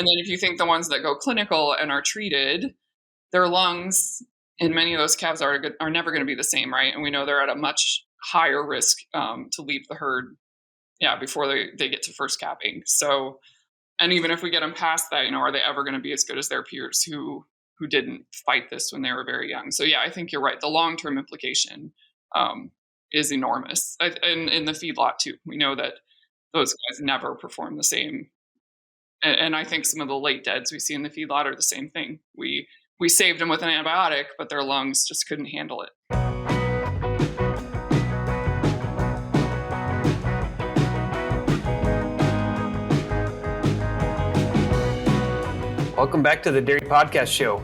And then if you think the ones that go clinical and are treated, their lungs in many of those calves are never going to be the same, right? And we know they're at a much higher risk to leave the herd, before they get to first capping. So, and even if we get them past that, are they ever going to be as good as their peers who didn't fight this when they were very young? So I think you're right. The long-term implication is enormous. And in the feedlot too, we know that those guys never perform the same. And I think some of the late deads we see in the feedlot are the same thing. We saved them with an antibiotic, but their lungs just couldn't handle it. Welcome back to the Dairy Podcast Show.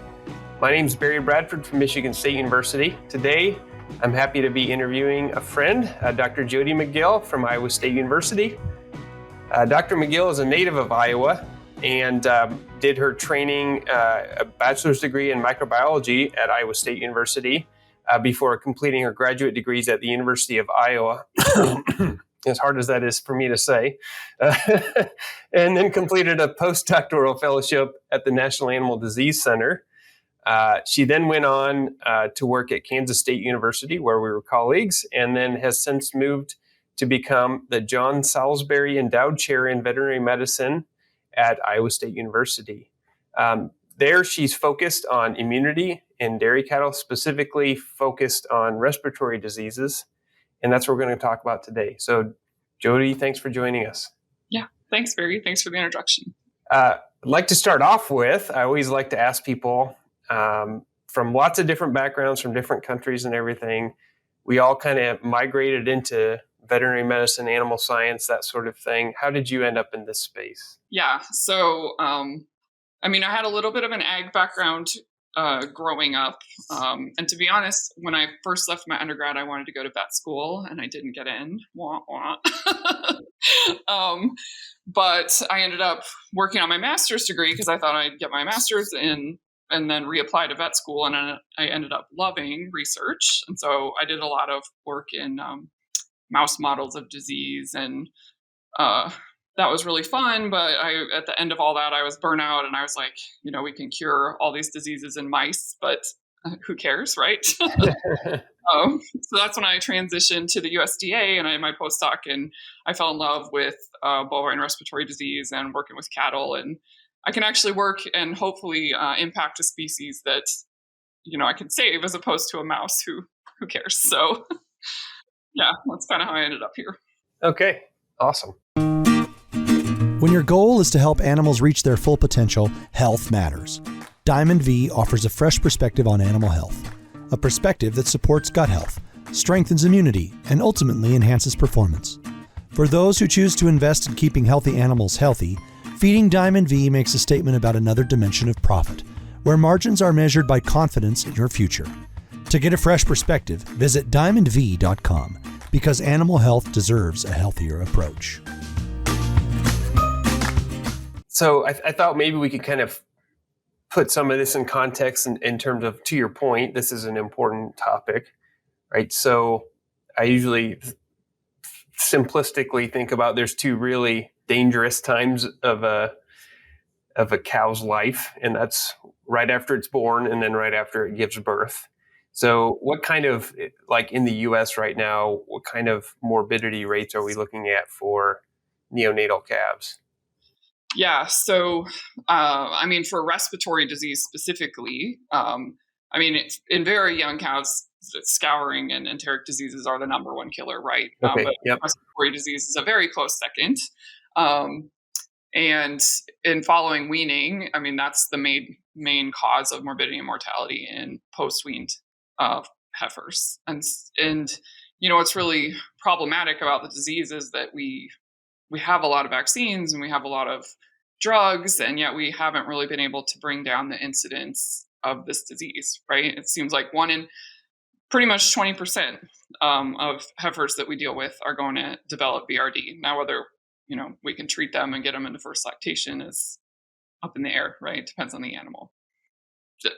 My name is Barry Bradford from Michigan State University. Today, I'm happy to be interviewing a friend, Dr. Jodi McGill from Iowa State University. Dr. McGill is a native of Iowa and did her training, a bachelor's degree in microbiology at Iowa State University before completing her graduate degrees at the University of Iowa. As hard as that is for me to say, and then completed a postdoctoral fellowship at the National Animal Disease Center. She then went on to work at Kansas State University, where we were colleagues, and then has since moved to become the John Salisbury Endowed Chair in Veterinary Medicine at Iowa State University. There, she's focused on immunity in dairy cattle, specifically focused on respiratory diseases. And that's what we're going to talk about today. So, Jodi, thanks for joining us. Yeah, thanks, Barry. Thanks for the introduction. I'd like to start off with, I always like to ask people from lots of different backgrounds, from different countries and everything. We all kind of migrated into veterinary medicine, animal science, that sort of thing. How did you end up in this space? Yeah, so, I had a little bit of an ag background growing up. And to be honest, when I first left my undergrad, I wanted to go to vet school and I didn't get in. Wah, wah. But I ended up working on my master's degree because I thought I'd get my master's in and then reapply to vet school. And I ended up loving research. And so I did a lot of work in mouse models of disease, and that was really fun, but at the end of all that, I was burnt out, and I was like, we can cure all these diseases in mice, but who cares, right? So that's when I transitioned to the USDA, and I had my postdoc, and I fell in love with bovine respiratory disease and working with cattle, and I can actually work and hopefully impact a species that, I can save as opposed to a mouse who cares. So yeah, that's kind of how I ended up here. Okay, awesome. When your goal is to help animals reach their full potential, health matters. Diamond V offers a fresh perspective on animal health, a perspective that supports gut health, strengthens immunity, and ultimately enhances performance. For those who choose to invest in keeping healthy animals healthy, feeding Diamond V makes a statement about another dimension of profit, where margins are measured by confidence in your future. To get a fresh perspective, visit diamondv.com, because animal health deserves a healthier approach. So I thought maybe we could kind of put some of this in context in terms of, to your point, this is an important topic, right? So I usually simplistically think about there's two really dangerous times of a cow's life, and that's right after it's born and then right after it gives birth. So what kind of, like in the U.S. right now, what kind of morbidity rates are we looking at for neonatal calves? Yeah. So, for respiratory disease specifically, in very young cows, scouring and enteric diseases are the number one killer, right? Okay, but yep. Respiratory disease is a very close second. And in following weaning, that's the main cause of morbidity and mortality in post-weaned heifers. And what's really problematic about the disease is that we have a lot of vaccines and we have a lot of drugs, and yet we haven't really been able to bring down the incidence of this disease, right? It seems like one in pretty much 20% of heifers that we deal with are going to develop BRD. Now, whether, we can treat them and get them into first lactation is up in the air, right? It depends on the animal.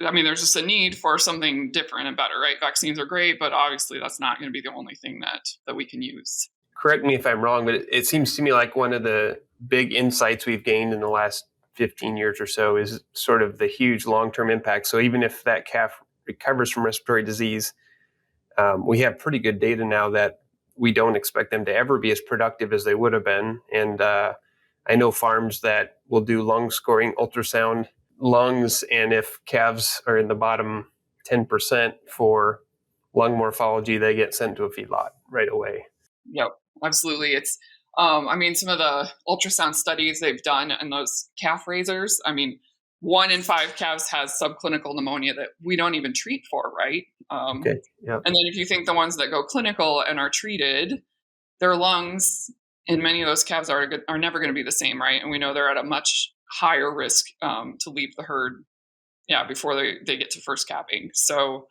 There's just a need for something different and better, right? Vaccines are great, but obviously that's not going to be the only thing that we can use. Correct me if I'm wrong, but it seems to me like one of the big insights we've gained in the last 15 years or so is sort of the huge long-term impact. So even if that calf recovers from respiratory disease, we have pretty good data now that we don't expect them to ever be as productive as they would have been. And I know farms that will do lung scoring ultrasound lungs, and if calves are in the bottom 10% for lung morphology, they get sent to a feedlot right away. Yep, absolutely. It's, some of the ultrasound studies they've done in those calf raisers, 1 in 5 calves has subclinical pneumonia that we don't even treat for, right? Okay. Yep. And then if you think the ones that go clinical and are treated, their lungs in many of those calves are never going to be the same, right? And we know they're at a much higher risk to leave the herd, before they get to first capping. So,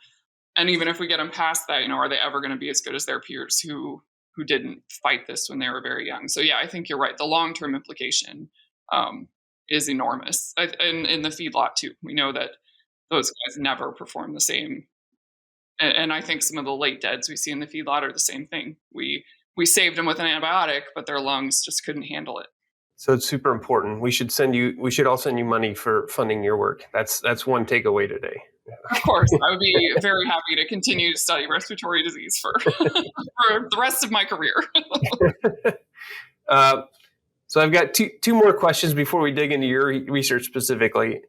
and even if we get them past that, are they ever going to be as good as their peers who didn't fight this when they were very young? So I think you're right. The long-term implication is enormous. And in the feedlot too, we know that those guys never perform the same. And I think some of the late deads we see in the feedlot are the same thing. We saved them with an antibiotic, but their lungs just couldn't handle it. So it's super important. We should all send you money for funding your work. That's one takeaway today. Of course, I would be very happy to continue to study respiratory disease for the rest of my career. So I've got two more questions before we dig into your research specifically.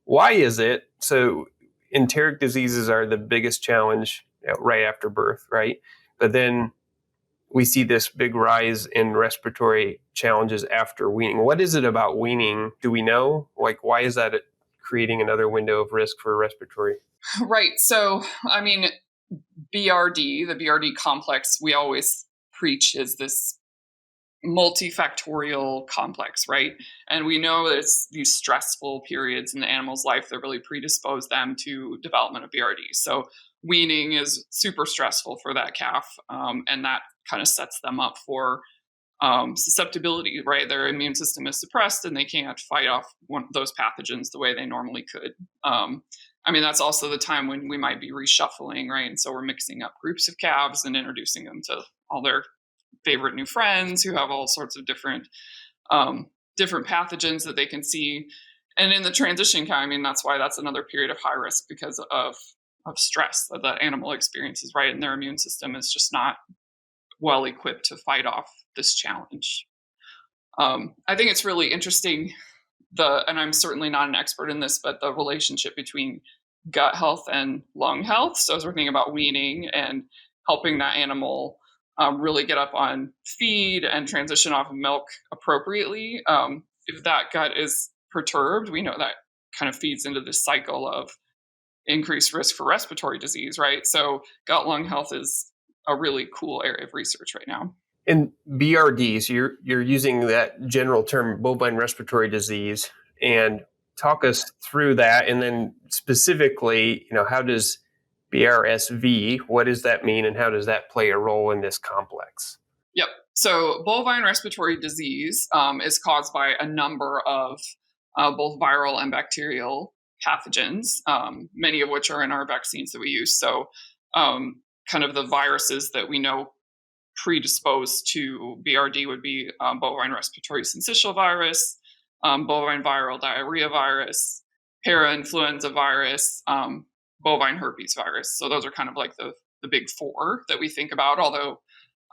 Why is it so enteric diseases are the biggest challenge right after birth, right? But then we see this big rise in respiratory challenges after weaning. What is it about weaning? Do we know? Like, why is that creating another window of risk for respiratory? Right. So, BRD, the BRD complex, we always preach is this multifactorial complex, right? And we know that it's these stressful periods in the animal's life that really predispose them to development of BRD. So weaning is super stressful for that calf, and that kind of sets them up for susceptibility, right? Their immune system is suppressed and they can't fight off those pathogens the way they normally could. That's also the time when we might be reshuffling, right? And so we're mixing up groups of calves and introducing them to all their favorite new friends who have all sorts of different pathogens that they can see. And in the transition time, that's why that's another period of high risk because of stress that the animal experiences, right? And their immune system is just not well equipped to fight off this challenge. I think it's really interesting, and I'm certainly not an expert in this, but the relationship between gut health and lung health. So as we're thinking about weaning and helping that animal really get up on feed and transition off of milk appropriately, if that gut is perturbed, we know that kind of feeds into this cycle of increased risk for respiratory disease, right? So gut-lung health is a really cool area of research right now. And BRDs, you're using that general term, bovine respiratory disease, and talk us through that. And then specifically, how does BRSV, what does that mean, and how does that play a role in this complex? Yep. So bovine respiratory disease is caused by a number of both viral and bacterial pathogens, many of which are in our vaccines that we use. So kind of the viruses that we know predisposed to BRD would be bovine respiratory syncytial virus, bovine viral diarrhea virus, parainfluenza virus, bovine herpes virus. So those are kind of like the big four that we think about, although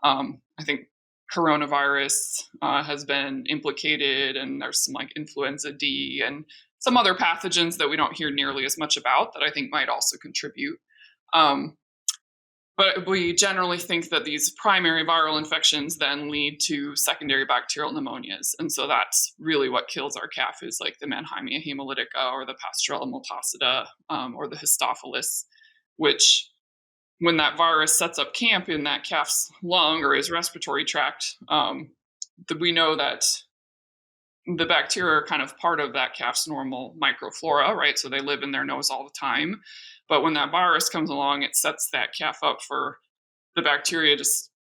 I think coronavirus has been implicated, and there's some like influenza D and some other pathogens that we don't hear nearly as much about that I think might also contribute. But we generally think that these primary viral infections then lead to secondary bacterial pneumonias. And so that's really what kills our calf, is like the Mannheimia hemolytica or the Pasteurella multocida or the Histophilus, which when that virus sets up camp in that calf's lung or his respiratory tract, we know that the bacteria are kind of part of that calf's normal microflora, right? So they live in their nose all the time. But when that virus comes along, it sets that calf up for the bacteria just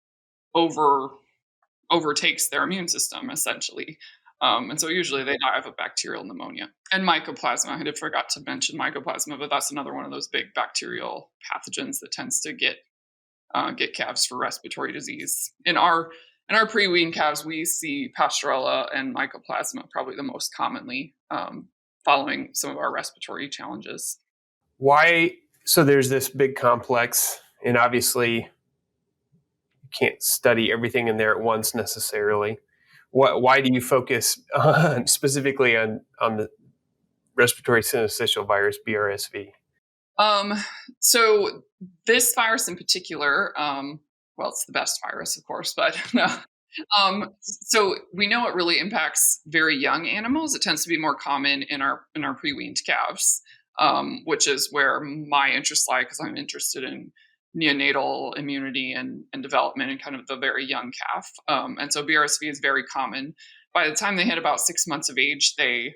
overtakes their immune system, essentially. And so usually they die of a bacterial pneumonia. And mycoplasma, I had forgot to mention mycoplasma, but that's another one of those big bacterial pathogens that tends to get calves for respiratory disease. In our in our pre-wean calves, we see Pasteurella and Mycoplasma probably the most commonly, following some of our respiratory challenges. Why? So there's this big complex, and obviously you can't study everything in there at once necessarily. Why do you focus specifically on the respiratory syncytial virus, BRSV? So this virus in particular, well, it's the best virus, of course, but no. So we know it really impacts very young animals. It tends to be more common in our pre-weaned calves, which is where my interests lie because I'm interested in neonatal immunity and development in kind of the very young calf. And so BRSV is very common. By the time they hit about 6 months of age, they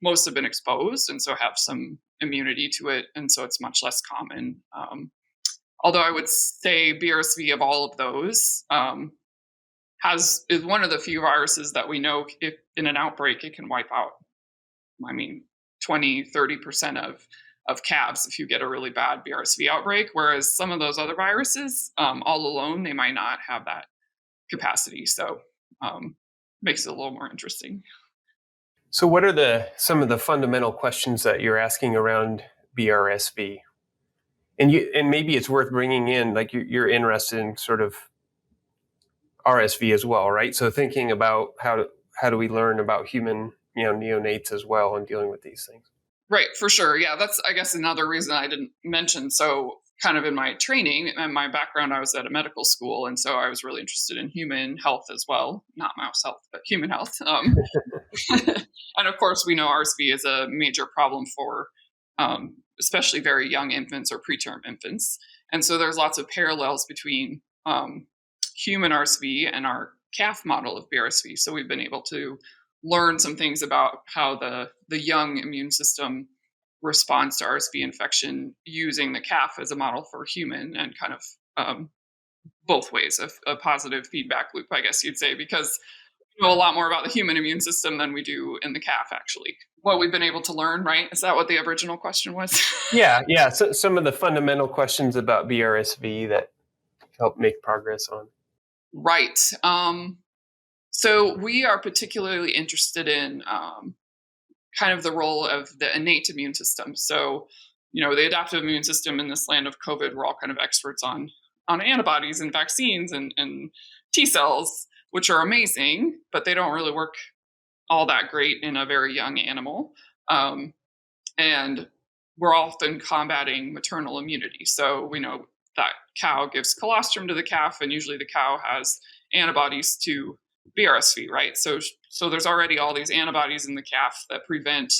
most have been exposed and so have some immunity to it, and so it's much less common. Although I would say BRSV of all of those is one of the few viruses that we know if in an outbreak it can wipe out, 20-30% of calves if you get a really bad BRSV outbreak, whereas some of those other viruses all alone they might not have that capacity, so makes it a little more interesting. So what are some of the fundamental questions that you're asking around BRSV? And maybe it's worth bringing in, like you're interested in sort of RSV as well, right? So thinking about how do we learn about human, neonates as well and dealing with these things. Right, for sure. Yeah, that's, I guess, another reason I didn't mention. So kind of in my training and my background, I was at a medical school. And so I was really interested in human health as well, not mouse health, but human health. And of course, we know RSV is a major problem for especially very young infants or preterm infants. And so there's lots of parallels between human RSV and our calf model of BRSV. So we've been able to learn some things about how the young immune system responds to RSV infection using the calf as a model for human, and kind of both ways of a positive feedback loop, I guess you'd say, because we know a lot more about the human immune system than we do in the calf, actually. What we've been able to learn, right? Is that what the original question was? Yeah. So some of the fundamental questions about BRSV that help make progress on. Right. So we are particularly interested in kind of the role of the innate immune system. So, the adaptive immune system in this land of COVID, we're all kind of experts on antibodies and vaccines and T cells, which are amazing, but they don't really work all that great in a very young animal. And we're often combating maternal immunity. So we know that cow gives colostrum to the calf, and usually the cow has antibodies to BRSV, right? So there's already all these antibodies in the calf that prevent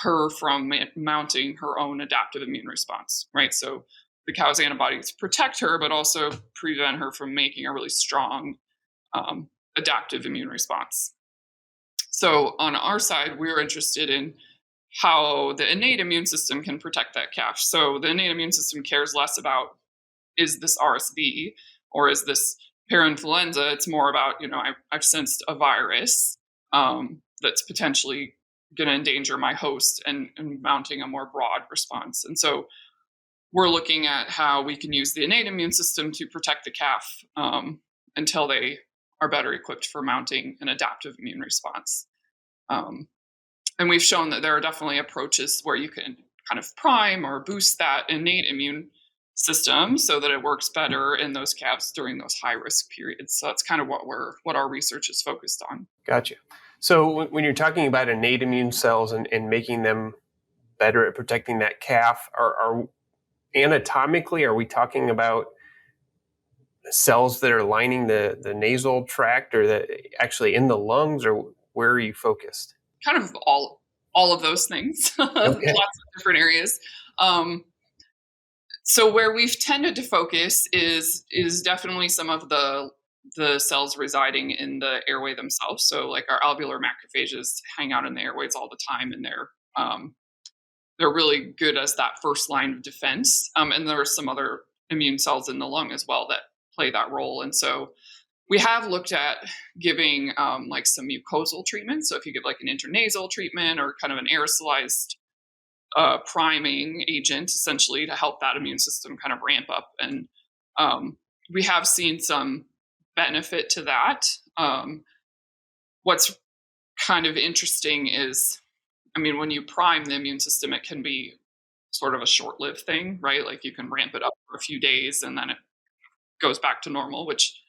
her from mounting her own adaptive immune response, right? So the cow's antibodies protect her, but also prevent her from making a really strong adaptive immune response. So on our side, we're interested in how the innate immune system can protect that calf. So the innate immune system cares less about, is this RSV or is this parainfluenza? It's more about, I've sensed a virus that's potentially going to endanger my host and mounting a more broad response. And so we're looking at how we can use the innate immune system to protect the calf until they are better equipped for mounting an adaptive immune response. And we've shown that there are definitely approaches where you can kind of prime or boost that innate immune system so that it works better in those calves during those high risk periods. So that's kind of what our research is focused on. Gotcha. So when you're talking about innate immune cells and making them better at protecting that calf, are anatomically, are we talking about cells that are lining the nasal tract, or that actually in the lungs, or where are you focused? Kind of all of those things. Okay. Lots of different areas. So where we've tended to focus is definitely some of the cells residing in the airway themselves. So like our alveolar macrophages hang out in the airways all the time, and they're really good as that first line of defense. And there are some other immune cells in the lung as well that play that role. And so we have looked at giving like some mucosal treatment. So if you give like an intranasal treatment or kind of an aerosolized priming agent, essentially to help that immune system kind of ramp up. And we have seen some benefit to that. What's kind of interesting is, I mean, when you prime the immune system, it can be sort of a short-lived thing, right? Like you can ramp it up for a few days and then it goes back to normal, which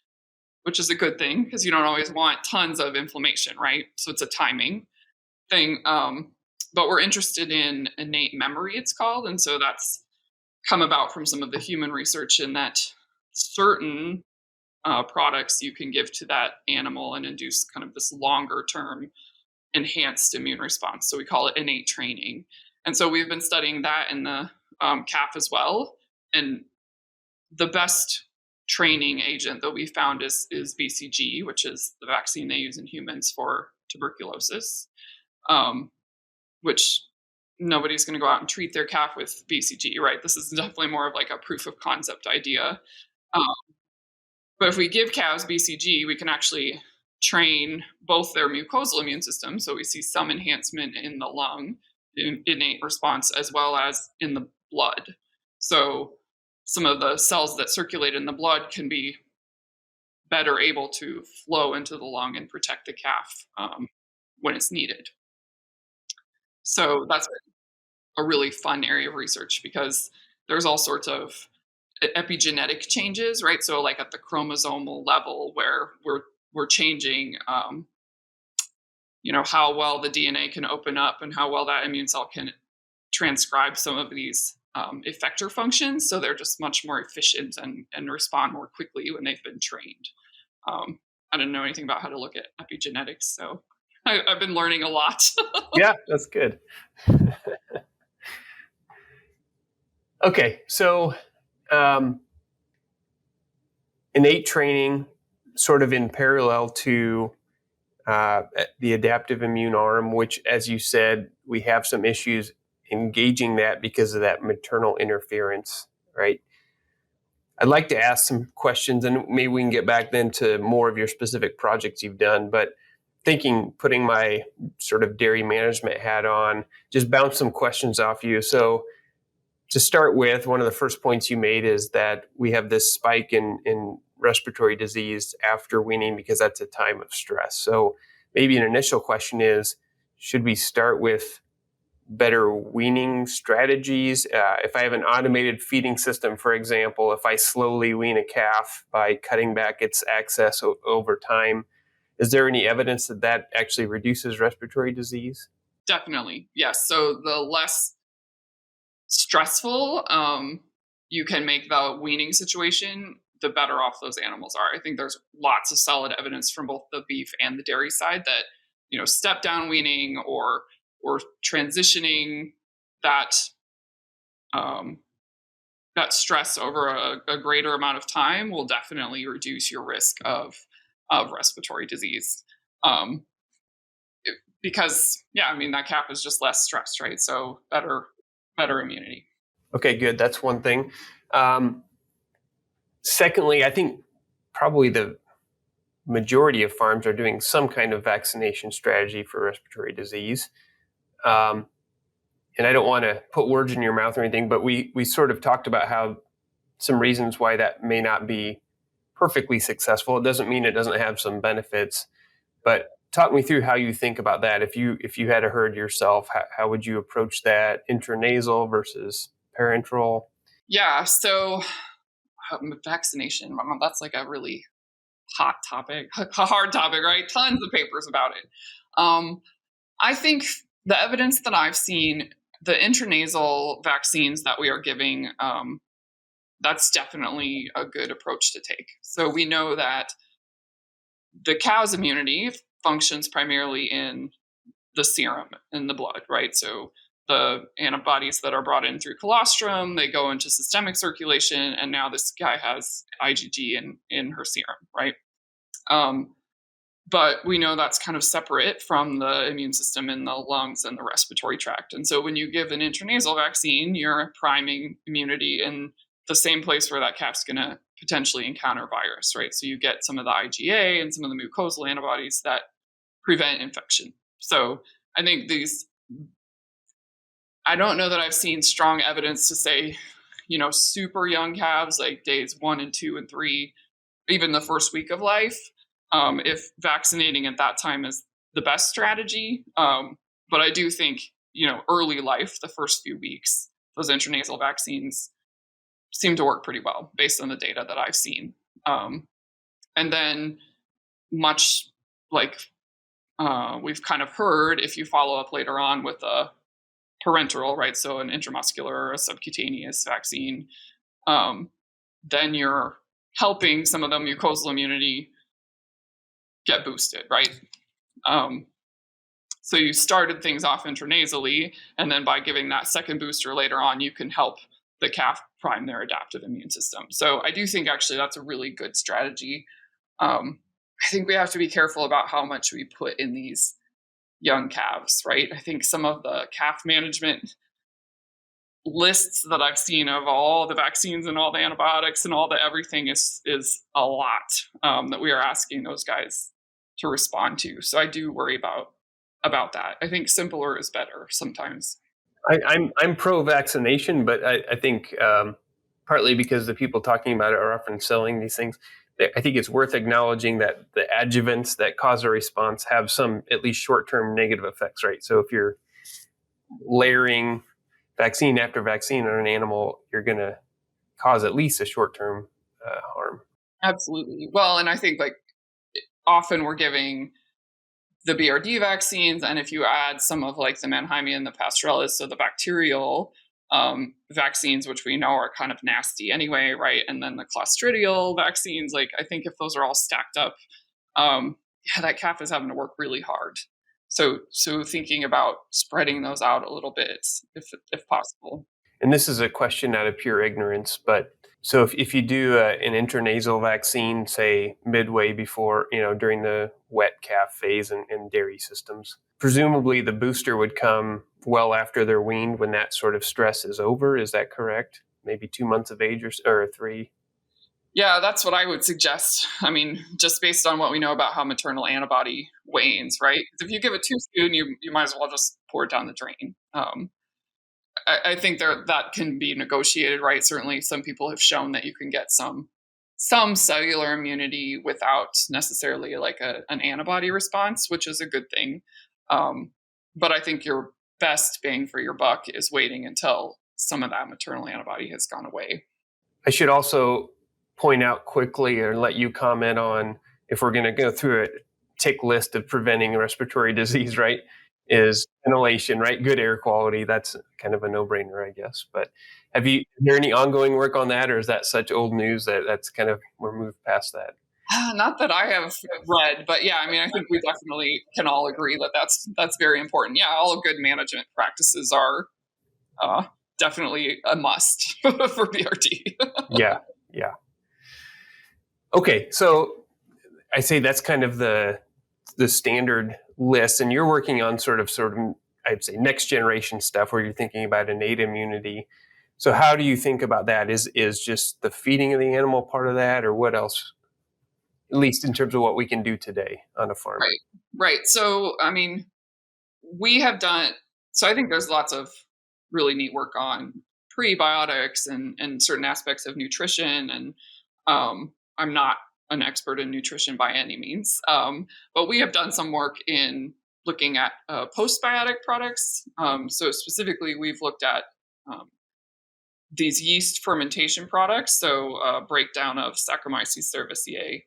is a good thing because you don't always want tons of inflammation, right? So it's a timing thing. But we're interested in innate memory, it's called. And so that's come about from some of the human research in that certain products you can give to that animal and induce kind of this longer term enhanced immune response. So we call it innate training. And so we've been studying that in the calf as well. And the best training agent that we found is BCG, which is the vaccine they use in humans for tuberculosis, which nobody's going to go out and treat their calf with BCG, right? This is definitely more of like a proof of concept idea. But if we give calves BCG, we can actually train both their mucosal immune system. So we see some enhancement in the lung, innate response, as well as in the blood. So some of the cells that circulate in the blood can be better able to flow into the lung and protect the calf when it's needed. So that's a really fun area of research because there's all sorts of epigenetic changes, right? So like at the chromosomal level where we're changing, how well the DNA can open up and how well that immune cell can transcribe some of these effector functions. So they're just much more efficient and respond more quickly when they've been trained. I didn't know anything about how to look at epigenetics, so I've been learning a lot. Yeah, that's good. Okay, so innate training sort of in parallel to the adaptive immune arm, which, as you said, we have some issues engaging that because of that maternal interference, right? I'd like to ask some questions, and maybe we can get back then to more of your specific projects you've done, but putting my sort of dairy management hat on, just bounce some questions off you. So to start with, one of the first points you made is that we have this spike in respiratory disease after weaning because that's a time of stress. So maybe an initial question is, should we start with better weaning strategies? If I have an automated feeding system, for example, if I slowly wean a calf by cutting back its access over time, is there any evidence that that actually reduces respiratory disease? Definitely, yes. So the less stressful you can make the weaning situation, the better off those animals are. I think there's lots of solid evidence from both the beef and the dairy side that, step down weaning or transitioning that stress over a greater amount of time will definitely reduce your risk of respiratory disease. Because that calf is just less stressed, right? So better immunity. Okay, good. That's one thing. Secondly, I think probably the majority of farms are doing some kind of vaccination strategy for respiratory disease. And I don't want to put words in your mouth or anything, but we sort of talked about how some reasons why that may not be perfectly successful. It doesn't mean it doesn't have some benefits, but talk me through how you think about that. If you had a herd yourself, how would you approach that? Intranasal versus parenteral? Yeah, so vaccination, that's like a really hot topic, a hard topic, right? Tons of papers about it. I think the evidence that I've seen, the intranasal vaccines that we are giving, that's definitely a good approach to take. So we know that the cow's immunity functions primarily in the serum, in the blood, right? So the antibodies that are brought in through colostrum, they go into systemic circulation, and now this guy has IgG in her serum, right? But we know that's kind of separate from the immune system in the lungs and the respiratory tract. And so when you give an intranasal vaccine, you're priming immunity in the same place where that calf's going to potentially encounter virus, right? So you get some of the IgA and some of the mucosal antibodies that prevent infection. So I think I don't know that I've seen strong evidence to say, super young calves, like days 1 and 2 and 3, even the first week of life, if vaccinating at that time is the best strategy. But I do think, early life, the first few weeks, those intranasal vaccines seem to work pretty well based on the data that I've seen. And then much like we've kind of heard, if you follow up later on with a parenteral, right? So an intramuscular or a subcutaneous vaccine, then you're helping some of the mucosal immunity get boosted, right? So you started things off intranasally, and then by giving that second booster later on, you can help the calf prime their adaptive immune system. So I do think actually that's a really good strategy. I think we have to be careful about how much we put in these young calves, right? I think some of the calf management lists that I've seen of all the vaccines and all the antibiotics and all the everything is a lot that we are asking those guys to respond to. So I do worry about that. I think simpler is better sometimes. I'm pro vaccination, but I think partly because the people talking about it are often selling these things. I think it's worth acknowledging that the adjuvants that cause a response have some at least short-term negative effects, right? So if you're layering vaccine after vaccine on an animal, you're going to cause at least a short-term harm. Absolutely. Well, and I think often we're giving the BRD vaccines, and if you add some of the Mannheimia and the Pasteurella, so the bacterial vaccines, which we know are kind of nasty anyway, right? And then the Clostridial vaccines, I think if those are all stacked up, that calf is having to work really hard. So thinking about spreading those out a little bit, if possible. And this is a question out of pure ignorance, but so if you do an intranasal vaccine, say midway before, during the wet calf phase in dairy systems, presumably the booster would come well after they're weaned when that sort of stress is over. Is that correct? Maybe 2 months of age or 3? Yeah, that's what I would suggest. I mean, just based on what we know about how maternal antibody wanes, right? If you give it too soon, you might as well just pour it down the drain. I think that can be negotiated, right? Certainly some people have shown that you can get some cellular immunity without necessarily an antibody response, which is a good thing. But I think your best bang for your buck is waiting until some of that maternal antibody has gone away. I should also point out quickly or let you comment on, if we're going to go through a tick list of preventing respiratory disease, right, is ventilation, right? Good air quality. That's kind of a no-brainer, I guess. But is there any ongoing work on that, or is that such old news that's kind of, we're moved past that? Not that I have read, but yeah, I mean, I think we definitely can all agree that that's very important. Yeah, all good management practices are definitely a must for BRD. Yeah. Okay, so I say that's kind of the standard list, and you're working on sort of I'd say next generation stuff where you're thinking about innate immunity. So how do you think about that? Is just the feeding of the animal part of that, or what else? At least in terms of what we can do today on a farm. Right. So, I mean, I think there's lots of really neat work on prebiotics and certain aspects of nutrition. And I'm not an expert in nutrition by any means, but we have done some work in looking at postbiotic products. So specifically, we've looked at these yeast fermentation products. So breakdown of Saccharomyces cerevisiae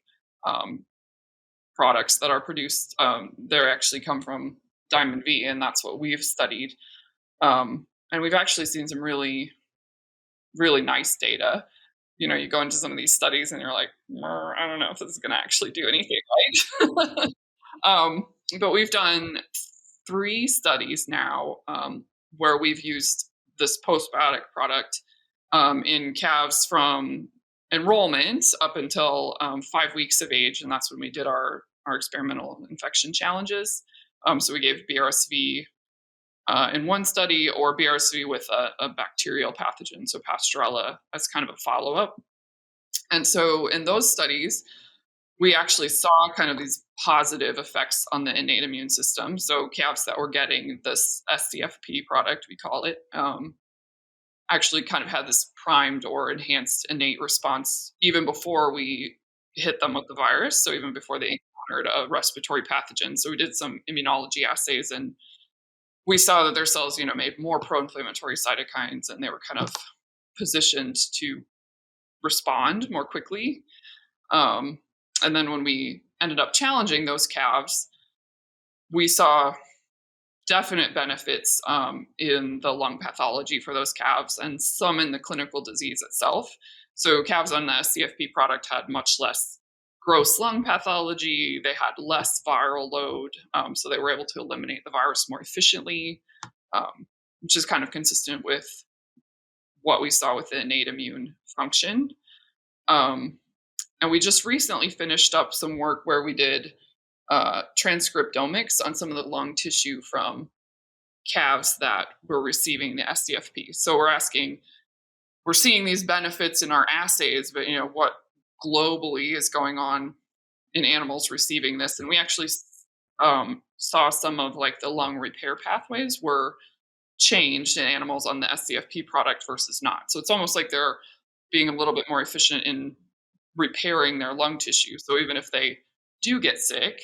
products that are produced. They actually come from Diamond V, and that's what we've studied. And we've actually seen some really, really nice data. You go into some of these studies and you're like, I don't know if this is going to actually do anything, right? But we've done 3 studies now where we've used this postbiotic product in calves from enrollment up until 5 weeks of age, and that's when we did our experimental infection challenges. So we gave BRSV in one study, or BRSV with a bacterial pathogen, so Pasteurella, as kind of a follow-up. And so in those studies, we actually saw kind of these positive effects on the innate immune system. So calves that were getting this SCFP product, we call it, actually kind of had this primed or enhanced innate response even before we hit them with the virus. So even before they encountered a respiratory pathogen. So we did some immunology assays, and we saw that their cells, made more pro-inflammatory cytokines, and they were kind of positioned to respond more quickly. And then when we ended up challenging those calves, we saw definite benefits in the lung pathology for those calves, and some in the clinical disease itself. So calves on the SCFP product had much less gross lung pathology. They had less viral load, so they were able to eliminate the virus more efficiently, which is kind of consistent with what we saw with the innate immune function. And we just recently finished up some work where we did transcriptomics on some of the lung tissue from calves that were receiving the SCFP. So we're seeing these benefits in our assays, but what globally is going on in animals receiving this? And we actually saw some of like the lung repair pathways were changed in animals on the SCFP product versus not. So it's almost like they're being a little bit more efficient in repairing their lung tissue. So even if they do get sick,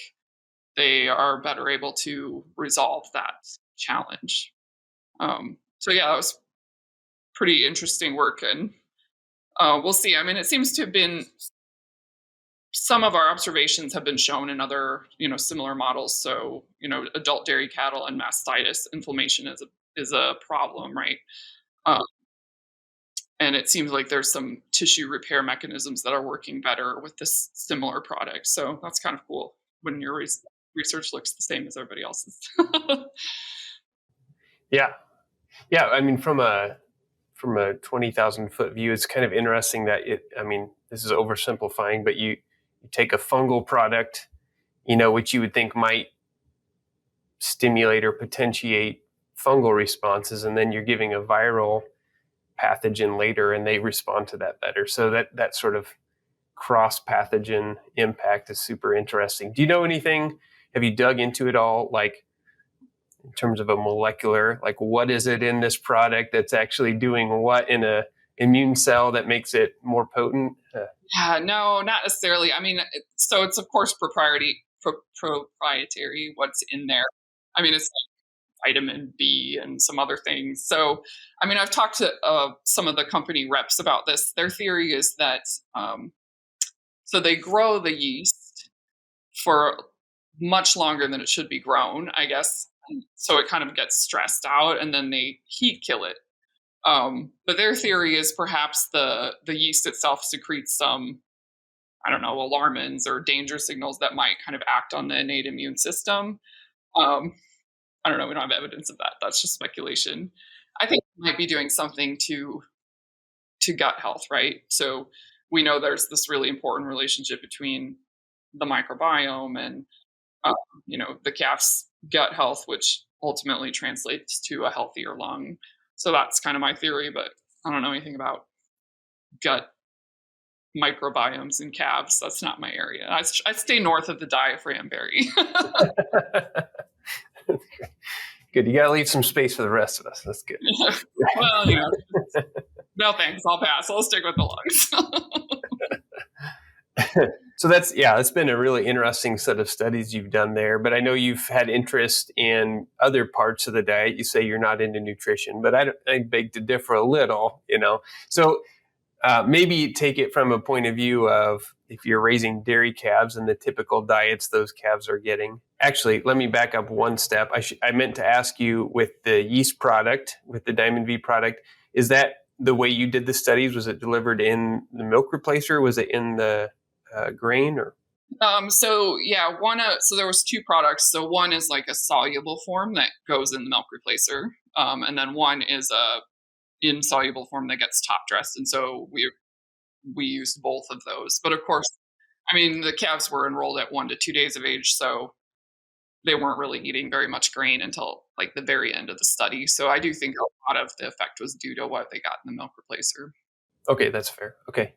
they are better able to resolve that challenge. So yeah, that was pretty interesting work, and we'll see. I mean, it seems to have been some of our observations have been shown in other, similar models. So, adult dairy cattle and mastitis inflammation is a problem, right? And it seems like there's some tissue repair mechanisms that are working better with this similar product. So that's kind of cool when your research looks the same as everybody else's. Yeah. I mean, from a 20,000 foot view, it's kind of interesting that this is oversimplifying, but you take a fungal product, which you would think might stimulate or potentiate fungal responses, and then you're giving a viral pathogen later and they respond to that better. So that sort of cross pathogen impact is super interesting. Do you know anything? Have you dug into it all, like in terms of a molecular, like what is it in this product that's actually doing what in a immune cell that makes it more potent? Yeah, no, not necessarily. I mean, so it's of course proprietary what's in there. I mean, it's like vitamin B and some other things. So, I mean, I've talked to some of the company reps about this. Their theory is that so they grow the yeast for much longer than it should be grown, I guess. So it kind of gets stressed out, and then they heat kill it. But their theory is perhaps the yeast itself secretes some, I don't know, alarmins or danger signals that might kind of act on the innate immune system. I don't know. We don't have evidence of that. That's just speculation. I think it might be doing something to gut health, right? So we know there's this really important relationship between the microbiome and the calf's gut health, which ultimately translates to a healthier lung. So that's kind of my theory, but I don't know anything about gut microbiomes in calves. That's not my area. I stay north of the diaphragm, Barry. Good. You got to leave some space for the rest of us. That's good. Well, no thanks. I'll pass. I'll stick with the lungs. So that's been a really interesting set of studies you've done there. But I know you've had interest in other parts of the diet. You say you're not into nutrition, but I beg to differ a little, So maybe take it from a point of view of if you're raising dairy calves and the typical diets those calves are getting. Actually, let me back up one step. I meant to ask you, with the yeast product, with the Diamond V product, is that the way you did the studies? Was it delivered in the milk replacer? Was it in the grain or? So there was two products. So one is like a soluble form that goes in the milk replacer. And then one is a insoluble form that gets top dressed. And so we used both of those. But of course, I mean, the calves were enrolled at 1 to 2 days of age. So they weren't really eating very much grain until like the very end of the study. So I do think a lot of the effect was due to what they got in the milk replacer. Okay, that's fair. Okay.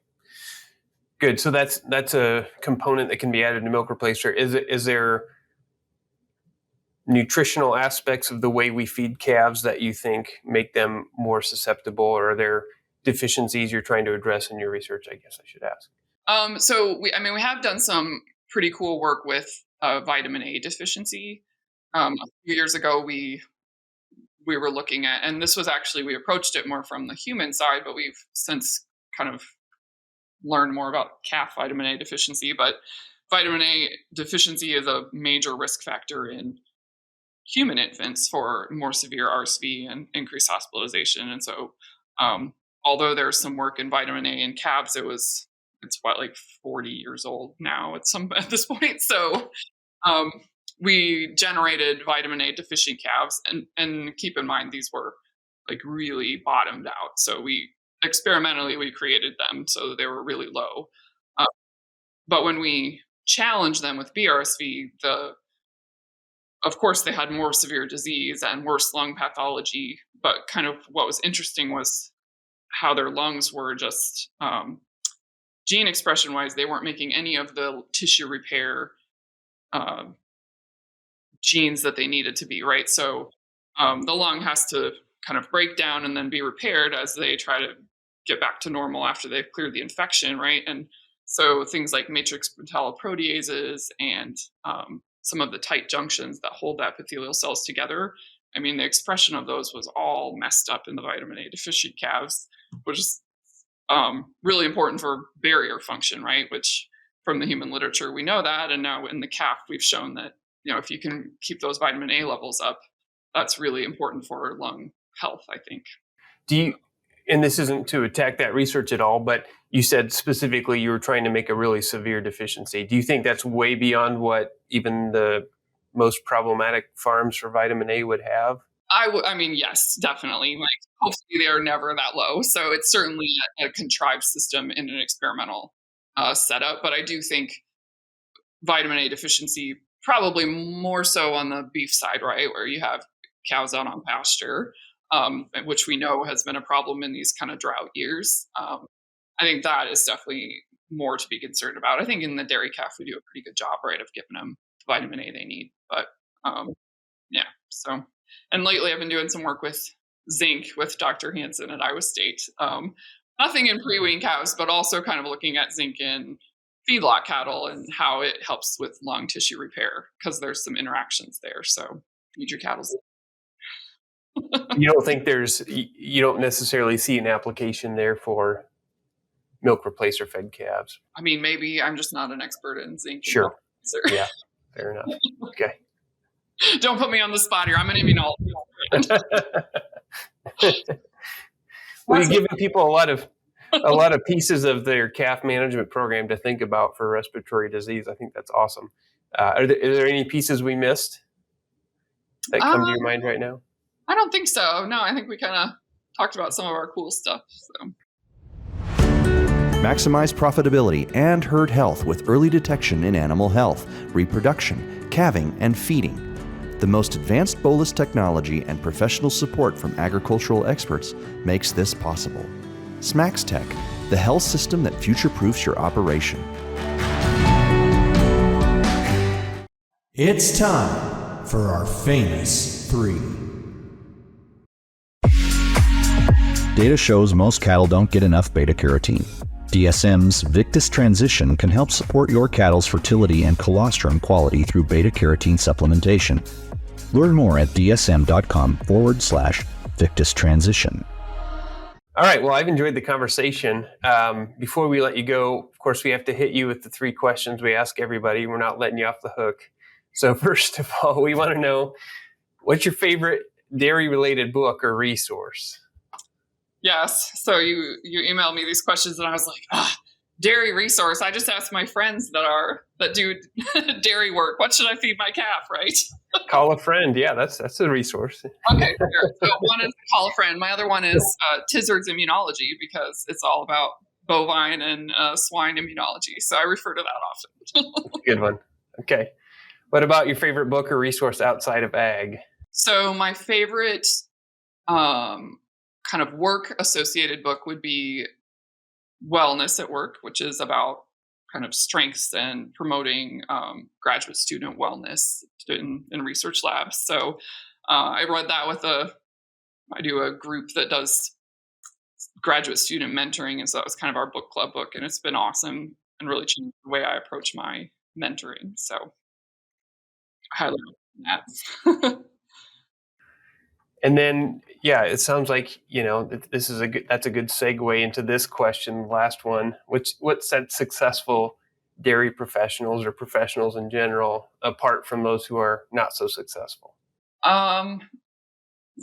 Good. So that's a component that can be added to milk replacer. Is there nutritional aspects of the way we feed calves that you think make them more susceptible, or are there deficiencies you're trying to address in your research? I guess I should ask. We have done some pretty cool work with vitamin A deficiency. A few years ago, we were looking at, and this was actually, we approached it more from the human side, but we've since kind of learned more about calf vitamin A deficiency. But vitamin A deficiency is a major risk factor in human infants for more severe RSV and increased hospitalization. And so, although there's some work in vitamin A in calves, it's what, like 40 years old now at this point. So, um, we generated vitamin A deficient calves, and keep in mind these were like really bottomed out. So we experimentally we created them so that they were really low. Uh, but when we challenged them with BRSV, of course they had more severe disease and worse lung pathology. But kind of what was interesting was how their lungs were just gene expression wise, they weren't making any of the tissue repair uh, genes that they needed to be, right? So the lung has to kind of break down and then be repaired as they try to get back to normal after they've cleared the infection, right? And so things like matrix metalloproteases and some of the tight junctions that hold the epithelial cells together, I mean, the expression of those was all messed up in the vitamin A deficient calves, which is really important for barrier function, right? Which from the human literature, we know that. And now in the calf, we've shown that, if you can keep those vitamin A levels up, that's really important for lung health, I think. And this isn't to attack that research at all, but you said specifically you were trying to make a really severe deficiency. Do you think that's way beyond what even the most problematic farms for vitamin A would have? I mean, yes, definitely. Like, hopefully they are never that low. So it's certainly a contrived system in an experimental setup. But I do think vitamin A deficiency, probably more so on the beef side, right, where you have cows out on pasture, which we know has been a problem in these kind of drought years. I think that is definitely more to be concerned about. I think in the dairy calf, we do a pretty good job, right, of giving them the vitamin A they need. But yeah, so, and lately I've been doing some work with zinc with Dr. Hansen at Iowa State. Nothing in pre-wean cows, but also kind of looking at zinc in feedlot cattle and how it helps with lung tissue repair, because there's some interactions there. So feed your cattle. You don't think you don't necessarily see an application there for milk replacer fed calves? I mean, maybe I'm just not an expert in zinc. Sure. Yeah, fair enough. Okay. Don't put me on the spot here. I'm an immunologist. Well, you're giving people a lot of pieces of their calf management program to think about for respiratory disease. I think that's awesome. Are there any pieces we missed that come to your mind right now? I don't think so. No, I think we kind of talked about some of our cool stuff. So. Maximize profitability and herd health with early detection in animal health, reproduction, calving, and feeding. The most advanced bolus technology and professional support from agricultural experts makes this possible. SMAX Tech, the health system that future-proofs your operation. It's time for our famous 3. Data shows most cattle don't get enough beta-carotene. DSM's Victus Transition can help support your cattle's fertility and colostrum quality through beta-carotene supplementation. Learn more at dsm.com/Victus Transition. All right. Well, I've enjoyed the conversation. Before we let you go, of course, we have to hit you with the 3 questions we ask everybody. We're not letting you off the hook. So first of all, we want to know, what's your favorite dairy-related book or resource? Yes. So you emailed me these questions, and I was like, dairy resource. I just asked my friends that do dairy work, what should I feed my calf, right? Call a friend. Yeah, that's a resource. Okay, sure. So one is Call a Friend. My other one is Tizard's Immunology, because it's all about bovine and swine immunology. So I refer to that often. Good one. Okay. What about your favorite book or resource outside of ag? So my favorite kind of work-associated book would be Wellness at Work, which is about kind of strengths and promoting graduate student wellness in research labs. So I read that I do a group that does graduate student mentoring, and so that was kind of our book club book, and it's been awesome and really changed the way I approach my mentoring. So I highly recommend that. And then, yeah, it sounds like, this is that's a good segue into this question, last one, what sets successful dairy professionals or professionals in general apart from those who are not so successful? I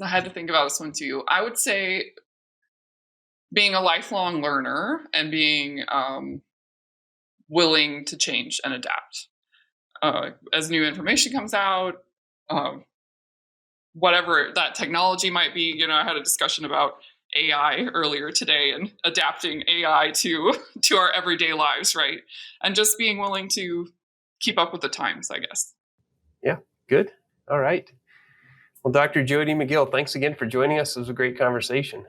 had to think about this one too. I would say being a lifelong learner and being willing to change and adapt. As new information comes out, whatever that technology might be. I had a discussion about AI earlier today and adapting AI to our everyday lives, right? And just being willing to keep up with the times, I guess. Yeah, good. All right. Well, Dr. Jodi McGill, thanks again for joining us. It was a great conversation.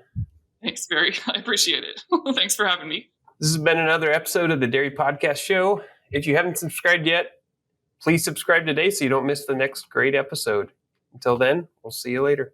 Thanks, Barry. I appreciate it. Thanks for having me. This has been another episode of the Dairy Podcast Show. If you haven't subscribed yet, please subscribe today so you don't miss the next great episode. Until then, we'll see you later.